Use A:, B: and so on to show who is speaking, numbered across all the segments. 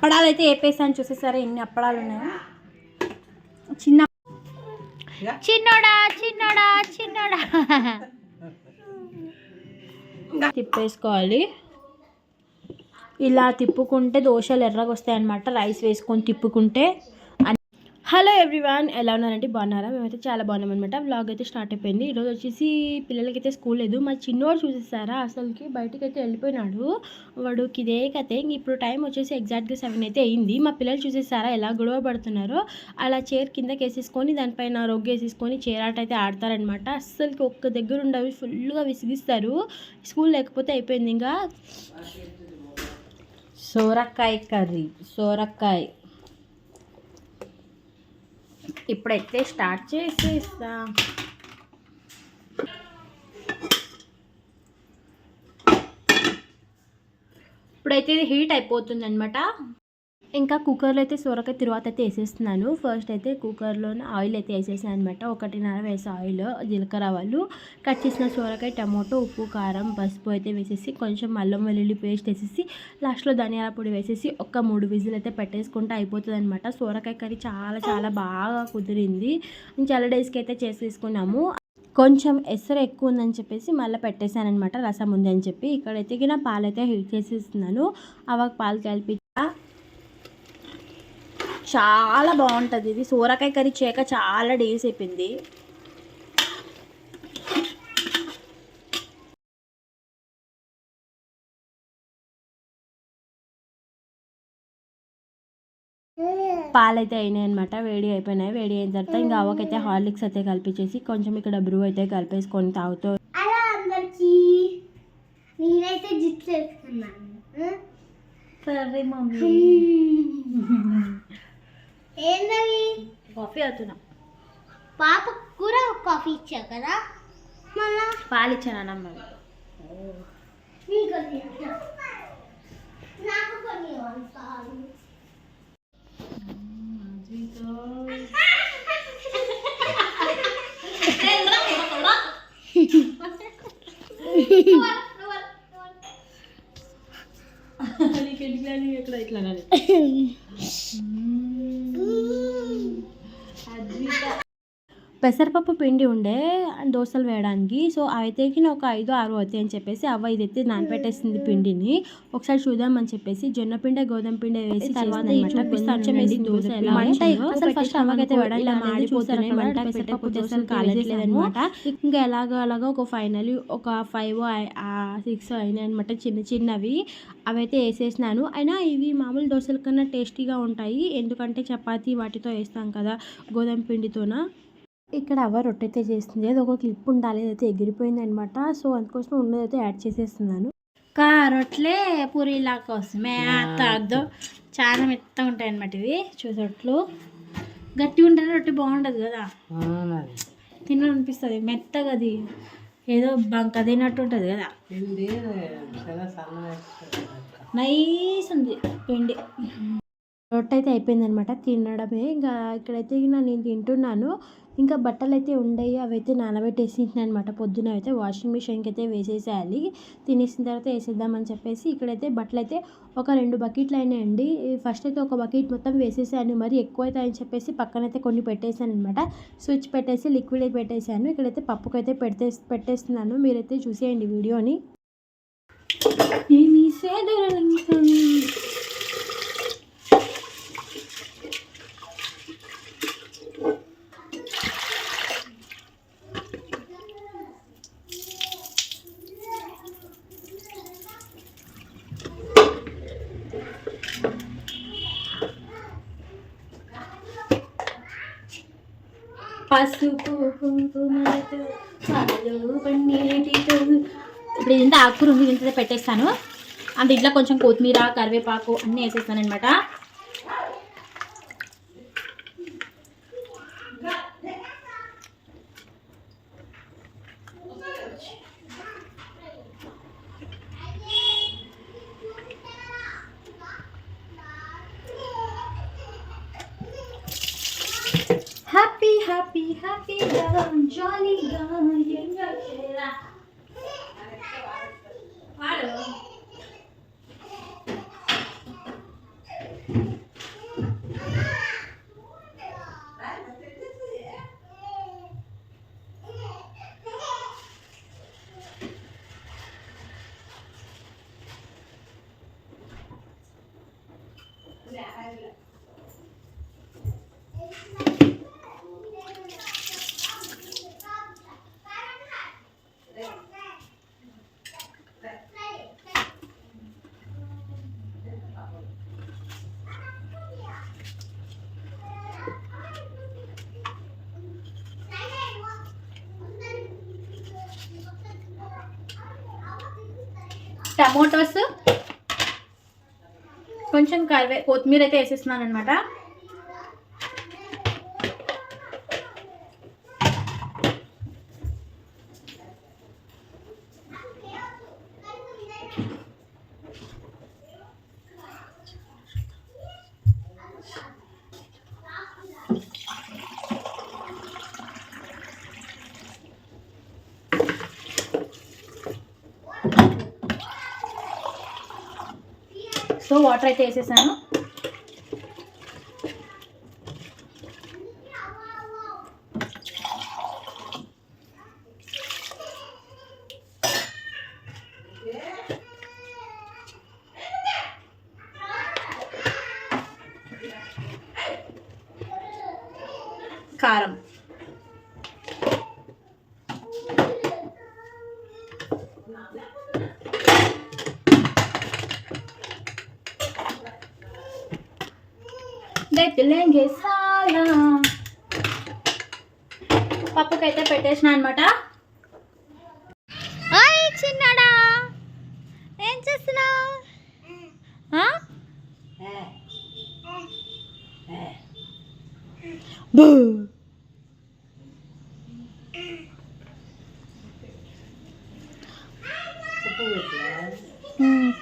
A: అప్పడాలు అయితే వేపేసాను. చూసేసారా ఎన్ని అప్పడాలు ఉన్నాయో. చిన్నోడా చిన్నోడా చిన్నోడా తిప్పేసుకోవాలి. ఇలా తిప్పుకుంటే దోశలు ఎర్రగా వస్తాయి అన్నమాట. రైస్ వేసుకొని తిప్పుకుంటే. హలో ఎవ్రీవన్, ఎలా ఉన్నారంటే బాగున్నారా? మేమైతే చాలా బాగున్నాం అనమాట. వ్లాగ్ అయితే స్టార్ట్ అయిపోయింది. ఈరోజు వచ్చేసి పిల్లలకైతే స్కూల్ లేదు. మా చిన్నోడు చూసేసారా అసలుకి బయటకు అయితే వెళ్ళిపోయినాడు. వాడుకి ఇదే కథే. ఇప్పుడు టైం వచ్చేసి ఎగ్జాక్ట్గా 7 అయితే అయింది. మా పిల్లలు చూసేసారా ఎలా గొడవ పడుతున్నారో. అలా చైర్ కిందకి వేసేసుకొని దానిపైన రొగ్గు వేసేసుకొని చైర్ ఆట అయితే ఆడతారనమాట. అస్సలకి ఒక్క దగ్గర ఉండవి, ఫుల్గా విసిగిస్తారు. స్కూల్ లేకపోతే అయిపోయింది. ఇంకా సోరకాయ కర్రీ, సోరకాయ ఇప్పుడైతే స్టార్ట్ చేసేస్తా. ఇప్పుడైతే ఇది హీట్ అయిపోతుంది అనమాట. ఇంకా కుక్కర్లో అయితే సొరకాయ తరువాత అయితే వేసేస్తున్నాను. ఫస్ట్ అయితే కుక్కర్లోనే ఆయిల్ అయితే వేసేసాను అనమాట. 1.5 వేసే ఆయిల్, జీలకర్ర ఆవాలు, కట్ చేసిన సొరకాయ, టమాటో, ఉప్పు, కారం, పసుపు అయితే వేసేసి కొంచెం అల్లం వెల్లుల్లి పేస్ట్ వేసేసి లాస్ట్లో ధనియాల పొడి వేసేసి ఒక 3 విజిల్ అయితే పెట్టేసుకుంటే అయిపోతుంది అనమాట. సొరకాయ కర్రీ చాలా చాలా బాగా కుదిరింది. చాలా డేస్కి అయితే చేసేసుకున్నాము. కొంచెం ఎసరు ఎక్కువ ఉందని చెప్పేసి మళ్ళీ పెట్టేశాను అనమాట, రసం ఉంది అని చెప్పి. ఇక్కడైతే నా పాలైతే హీట్ చేసేస్తున్నాను. అವಾಗ పాలు కలిపి చాలా బాగుంటుంది. ఇది సోరకాయ కర్రీ చేయక చాలా డేస్ అయిపోయింది. పాలైతే అయినాయి అనమాట. వేడి అయిపోయినాయి. వేడి అయిన తర్వాత ఇంకా అవ్వకైతే హార్లిక్స్ అయితే కలిపించేసి కొంచెం ఇక్కడ బ్రూ అయితే కలిపేసుకొని తాగుతూ.
B: నేనైతే జిప్స్ వేసుకున్నాను.
A: సరే మమ్మీ.
B: ఏంటవి?
A: కాఫీ అవుతున్నా.
B: పాప కూడా కాఫీ ఇచ్చా కదా, మళ్ళా
A: పాలు ఇచ్చాను అన్నమ్మ.
B: నాకు కొన్ని పాలు.
A: పెసరపప్పు పిండి ఉండే దోశలు వేయడానికి. సో అవైతే ఒక 5-6 అవుతాయి అని చెప్పేసి అవ్వ ఇదైతే నానపెట్టేసింది పిండిని. ఒకసారి చూద్దామని చెప్పేసి జొన్నపిండి, గోధుమ పిండి వేసి తర్వాత దోశ అసలు ఫస్ట్ అవ్వకైతే వేయడం ఇలా మాడిపోతున్నాయి. మంట పెసరపప్పు దోశలు కాలేదనమాట. ఇంకా అలాగా ఒక ఫైనల్ ఒక 5-6 అయినాయి అనమాట, చిన్న చిన్నవి. అవైతే వేసేసినాను. అయినా ఇవి మామూలు దోశల కన్నా టేస్టీగా ఉంటాయి. ఎందుకంటే చపాతీ వాటితో వేస్తాం కదా గోధుమ పిండితోన. ఇక్కడ అవ్వ రొట్టె అయితే చేస్తుంది. అది ఒక క్లిప్ ఉండాలి, అదైతే ఎగిరిపోయింది అనమాట. సో అందుకోసం ఉన్నదైతే యాడ్ చేసేస్తున్నాను. రొట్టెలే పూరీలా కోసమే తాగదు, చాలా మెత్తగా ఉంటాయి అనమాట ఇవి. చూసొట్లు గట్టిగా ఉంటేనే రొట్టె బాగుంటుంది కదా, తినాలనిపిస్తుంది. మెత్తగా అది ఏదో బంక తిన్నట్టు ఉంటుంది కదా. నైస్ ఉంది పిండి. రొట్టె అయితే అయిపోయిందనమాట, తినడమే. ఇంకా ఇక్కడైతే నేను తింటున్నాను. ఇంకా బట్టలు అయితే ఉండయి, అవైతే నానబెట్టేసింటున్నాను అనమాట. పొద్దున అయితే వాషింగ్ మిషన్కి అయితే వేసేసేయాలి. తినేసిన తర్వాత వేసేద్దామని చెప్పేసి ఇక్కడైతే బట్టలు అయితే ఒక 2 బకెట్లు అయినాయండి. ఫస్ట్ అయితే ఒక బకెట్ మొత్తం వేసేసాను, మరి ఎక్కువ అవుతాయని చెప్పేసి పక్కనైతే కొన్ని పెట్టేశాను అనమాట. స్విచ్ పెట్టేసి లిక్విడ్ పెట్టేశాను. ఇక్కడైతే పప్పుకైతే పెట్టేస్తున్నాను. మీరైతే చూసేయండి వీడియోని. పసుపు కుంకుమలతో పాలు పన్నీటితో. ఇప్పుడు ఇదంతా ఆకుకూర ఉంది, ఇంత పెట్టేస్తాను. అంత ఇట్లా కొంచెం కొత్తిమీర, కరివేపాకు అన్నీ వేసేస్తాను అనమాట. హ్యాపీగా జాలీగా ఎంజాయ్ చేయరా.
C: టమోటోస్, కొంచెం కొత్తిమీర అయితే వేసేస్తున్నాను అనమాట. సో వాటర్ అయితే వేసేసాను. కారం, లేంగే సాలా. పప్పుకైతే పెట్టేసిన అనమాట. చిన్నాడా ఏం చేస్తున్నావు?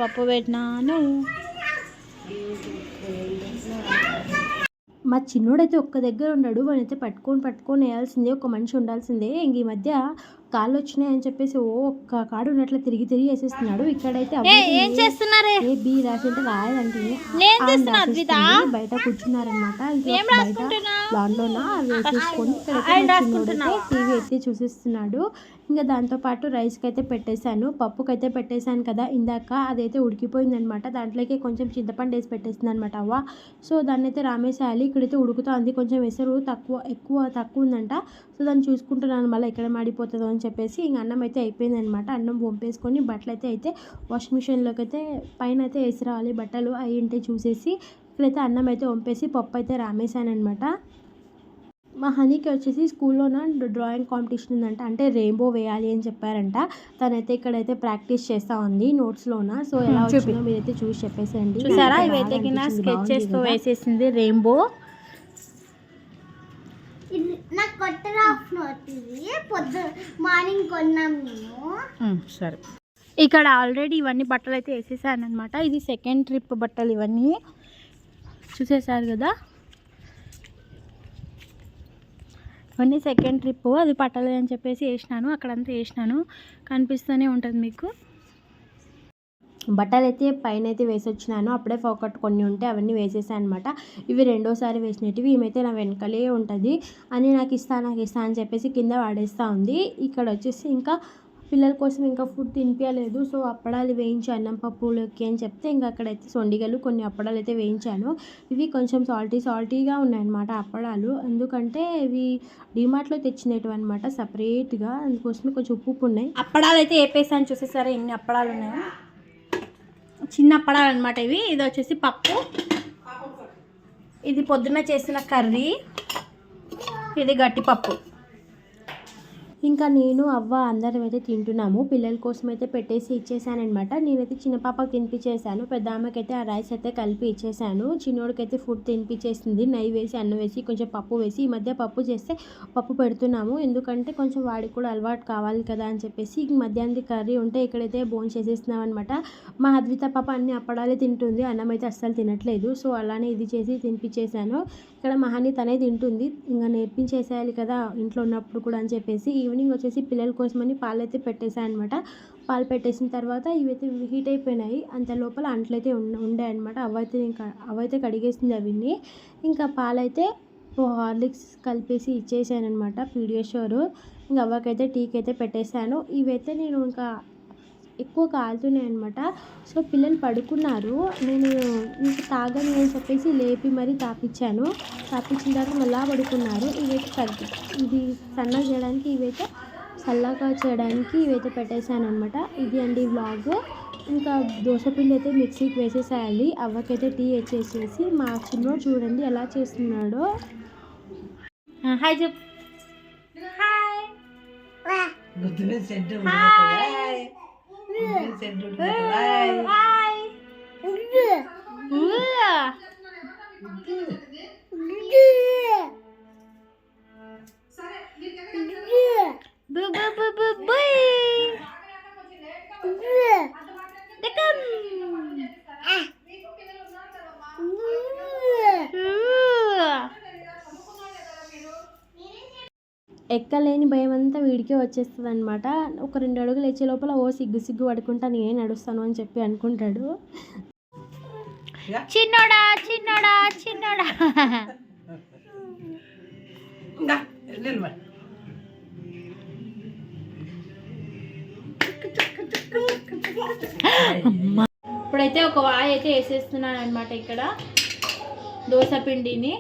C: పప్పు పెట్టినాను.
A: మా చిన్నోడైతే ఒక్క దగ్గర ఉన్నాడు. వానైతే పట్టుకొని వేయాల్సిందే, ఒక మనిషి ఉండాల్సిందే. ఇంక ఈ మధ్య కాళ్ళు వచ్చినాయని చెప్పేసి ఒక్క కాడు ఉన్నట్లు తిరిగి వేసేస్తున్నాడు. ఇక్కడైతే
C: ఏం చేస్తున్నారే?
A: ఏ బి రాసి అంటే రాయాలంటే బయట కూర్చున్నారనమాట. దాంట్లోన వేసేసుకొని టీవీ అయితే చూసేస్తున్నాడు. ఇంకా దాంతోపాటు రైస్కి అయితే పెట్టేశాను, పప్పుకైతే పెట్టేశాను కదా ఇందాక, అదైతే ఉడికిపోయింది అనమాట. దాంట్లోకి కొంచెం చింతపండు వేసి పెట్టేసింది అనమాట అవ్వ. సో దాన్ని అయితే రామేసేయాలి. ఇక్కడైతే ఉడుకుతుంది, కొంచెం ఎసరు తక్కువ ఉందంట. సో దాన్ని చూసుకుంటున్నాను, మళ్ళీ ఎక్కడ మాడిపోతుందో అని చెప్పేసి. ఇంక అన్నం అయితే అయిపోయింది అనమాట. అన్నం పంపేసుకొని బట్టలు అయితే వాషింగ్ మిషన్లోకి అయితే పైన అయితే వేసి రావాలి బట్టలు అవి ఉంటే చూసేసి. ఇక్కడైతే అన్నం అయితే వంపేసి పప్పు అయితే రామేశాను అనమాట. మా హనీకి వచ్చేసి స్కూల్లోన డ్రాయింగ్ కాంపిటీషన్ ఉందంట, అంటే రెయిన్బో వేయాలి అని చెప్పారంట. తనైతే ఇక్కడైతే ప్రాక్టీస్ చేస్తూ ఉంది నోట్స్లోన. సో ఎలా వచ్చిందో మీరైతే చూసి చెప్పేసేయండి.
C: చూసారా, ఇవైతే స్కెచెస్తో వేసేసింది రెయిన్బో.
B: నాకు కొత్త నోట్ ఇది మార్నింగ్ కొన్నాం నేను.
C: సరే, ఇక్కడ ఆల్రెడీ ఇవన్నీ బట్టలు అయితే వేసేసాను అనమాట. ఇది సెకండ్ ట్రిప్ బట్టలు ఇవన్నీ చూసేసారు కదా. ఇవన్నీ సెకండ్ ట్రిప్, అది పట్టలేదు అని చెప్పేసి వేసినాను, అక్కడంతా వేసినాను, కనిపిస్తూనే ఉంటుంది మీకు.
A: బట్టలు అయితే పైన అయితే వేసి వచ్చినాను. అప్పుడే ఒకటి కొన్ని ఉంటే అవన్నీ వేసేసాను అనమాట. ఇవి రెండోసారి వేసినవి. ఈమెతే నా వెనకలే ఉంటుంది అని నాకు ఇస్తా అని చెప్పేసి కింద వాడేస్తూ ఉంది. ఇక్కడ వచ్చేసి ఇంకా పిల్లల కోసం ఇంకా ఫుడ్ తినిపించలేదు. సో అప్పడాలు వేయించి అన్నం పప్పులోకి అని చెప్తే ఇంకా అక్కడైతే సొండిగలు కొన్ని అప్పడాలు అయితే వేయించాను. ఇవి కొంచెం సాల్టీగా ఉన్నాయన్నమాట అప్పడాలు, ఎందుకంటే ఇవి డిమార్ట్లో తెచ్చినవి అనమాట సపరేట్గా, అందుకోసమే కొంచెం ఉప్పు ఉన్నాయి.
C: అప్పడాలు అయితే వేపేసాను, చూసేసారా ఎన్ని అప్పడాలు ఉన్నాయో. చిన్న అప్పడాలు అనమాట ఇవి. ఇది వచ్చేసి పప్పు, ఇది పొద్దున్న చేసిన కర్రీ, ఇది గట్టిపప్పు.
A: ఇంకా నేను అవ్వ అందరం అయితే తింటున్నాము. పిల్లల కోసం అయితే పెట్టేసి ఇచ్చేసానమాట. నేనైతే చిన్న పాపకి తినిపించేసాను, పెద్ద ఆమెకైతే ఆ రైస్ అయితే కలిపి ఇచ్చేసాను. చిన్నోడికైతే ఫుడ్ తినిపించేసింది, నెయ్యి వేసి అన్నం వేసి కొంచెం పప్పు వేసి. ఈ మధ్య పప్పు చేస్తే పప్పు పెడుతున్నాము, ఎందుకంటే కొంచెం వాడికి కూడా అలవాటు కావాలి కదా అని చెప్పేసి. మధ్యాహ్నం కర్రీ ఉంటే ఇక్కడైతే బోన్ చేసేస్తున్నాం అనమాట. మా అద్విత పాప అన్ని అప్పడాలే తింటుంది, అన్నం అయితే అస్సలు తినట్లేదు. సో అలానే ఇది చేసి తినిపించేసాను. ఇక్కడ మహాని తనే తింటుంది, ఇంకా నేర్పించేసేయాలి కదా ఇంట్లో ఉన్నప్పుడు కూడా అని చెప్పేసి. ఈవినింగ్ వచ్చేసి పిల్లల కోసమని పాలు అయితే పెట్టేసాను అనమాట. పాలు పెట్టేసిన తర్వాత ఇవైతే హీట్ అయిపోయినాయి, అంత లోపల అంట్లయితే ఉండే అనమాట. అవైతే కడిగేసింది అవన్నీ. ఇంకా పాలైతే హార్లిక్స్ కలిపేసి ఇచ్చేసాను అనమాట, పీడియాష్యూర్. ఇంకా అవ్వకైతే టీకి అయితే పెట్టేశాను. ఇవైతే నేను ఇంకా ఎక్కువ కాలుతున్నాయి అనమాట. సో పిల్లలు పడుకున్నారు, నేను ఇంకా తాగని అని చెప్పేసి లేపి మరీ తాపించాను. తాపించిన తర్వాత మళ్ళీ పడుకున్నారు. ఇవైతే ఇది సన్నగా చేయడానికి, ఇవైతే చల్లగా చేయడానికి ఇవైతే పెట్టేశాను అనమాట. ఇది అండి వ్లాగ్. ఇంకా దోశపిండి అయితే మిక్సీకి వేసేసేయాలి. అవ్వకైతే టీ వచ్చేసేసి. మా చిన్నోడు చూడండి ఎలా చేస్తున్నాడో.
C: హాయ్ చెప్పు. హాయ్
A: ఎక్కలేని భయం అంతా వీడికే వచ్చేస్తుంది అనమాట. ఒక 2 అడుగులు వచ్చే లోపల ఓ సిగ్గు పడుకుంటా నేను నడుస్తాను అని చెప్పి అనుకుంటాడు.
C: చిన్నోడా చిన్నోడా చిన్నోడా. ఇప్పుడైతే ఒక వాయి అయితే వేసేస్తున్నాను అనమాట ఇక్కడ దోశ పిండిని.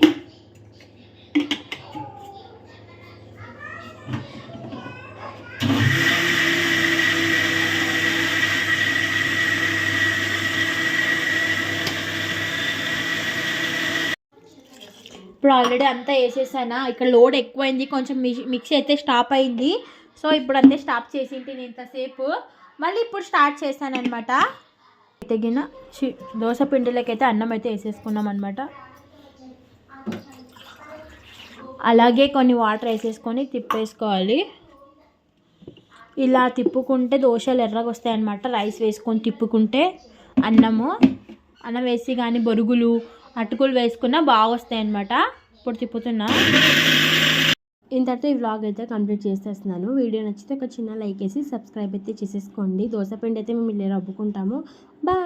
C: ఇప్పుడు ఆల్రెడీ అంతా వేసేసానా. ఇక్కడ లోడ్ ఎక్కువైంది, కొంచెం మిక్సీ అయితే స్టాప్ అయింది. సో ఇప్పుడు అంతే స్టాప్ చేసింటి నేను ఇంతసేపు, మళ్ళీ ఇప్పుడు స్టార్ట్ చేశాను అనమాట. తగిన దోశ పిండిలకైతే అన్నం అయితే వేసేసుకున్నాం అనమాట. అలాగే కొన్ని వాటర్ వేసేసుకొని తిప్పేసుకోవాలి. ఇలా తిప్పుకుంటే దోశలు ఎర్రగా వస్తాయి అన్నమాట. రైస్ వేసుకొని తిప్పుకుంటే అన్నం వేసి కానీ బొరుగులు అటుకులు వేసుకున్నా బాగా వస్తాయి అన్నమాట. ఇప్పుడు తిప్పుతున్నా. ఇంతటితో ఈ వ్లాగ్ అయితే కంప్లీట్ చేసేస్తున్నాను. వీడియో నచ్చితే ఒక చిన్న లైక్ వేసి సబ్స్క్రైబ్ అయితే చేసేసుకోండి. దోశ పిండి అయితే మేము ఇలా రుబ్బుకుంటాము. బాయ్.